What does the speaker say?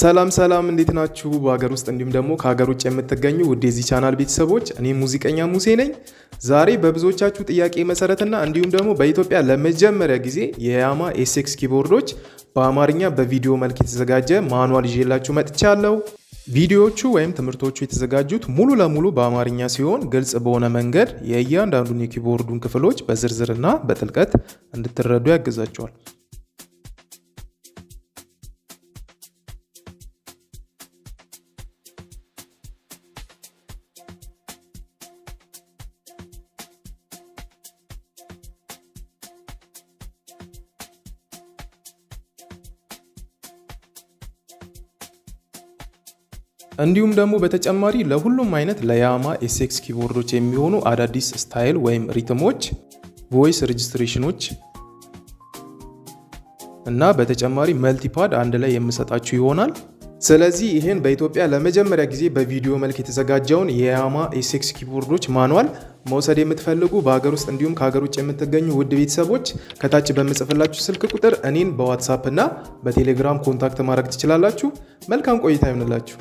ሰላም ሰላም እንዴት ናችሁ? በሀገር ውስጥ እንዲሁም ደግሞ ከሀገር ውጭ የምትገኙ ውድ የዚህ ቻናል ቤተሰቦች፣ እኔ ሙዚቀኛ ሙሴ ነኝ። ዛሬ በብዙዎቻችሁ ጥያቄ መሰረትና እንዲሁም ደግሞ በኢትዮጵያ ለመጀመሪያ ጊዜ የያማ ኤስኤክስ ኪቦርዶች በአማርኛ በቪዲዮ መልክ የተዘጋጀ ማኑዋል ይዤላችሁ መጥቻለሁ። ቪዲዮዎቹ ወይም ትምህርቶቹ የተዘጋጁት ሙሉ ለሙሉ በአማርኛ ሲሆን ግልጽ በሆነ መንገድ የእያንዳንዱን የኪቦርዱን ክፍሎች በዝርዝርና በጥልቀት እንድትረዱ ያግዛቸዋል። እንዲሁም ደግሞ በተጨማሪ ለሁሉም አይነት ለያማ ኤስኤክስ ኪቦርዶች የሚሆኑ አዳዲስ ስታይል ወይም ሪትሞች፣ ቮይስ ሬጅስትሬሽኖች እና በተጨማሪ መልቲፓድ አንድ ላይ የምሰጣችሁ ይሆናል። ስለዚህ ይህን በኢትዮጵያ ለመጀመሪያ ጊዜ በቪዲዮ መልክ የተዘጋጀውን የያማ ኤስኤክስ ኪቦርዶች ማኑዋል መውሰድ የምትፈልጉ በሀገር ውስጥ እንዲሁም ከሀገር ውጭ የምትገኙ ውድ ቤተሰቦች ከታች በምጽፍላችሁ ስልክ ቁጥር እኔን በዋትሳፕ እና በቴሌግራም ኮንታክት ማድረግ ትችላላችሁ። መልካም ቆይታ ይሁንላችሁ።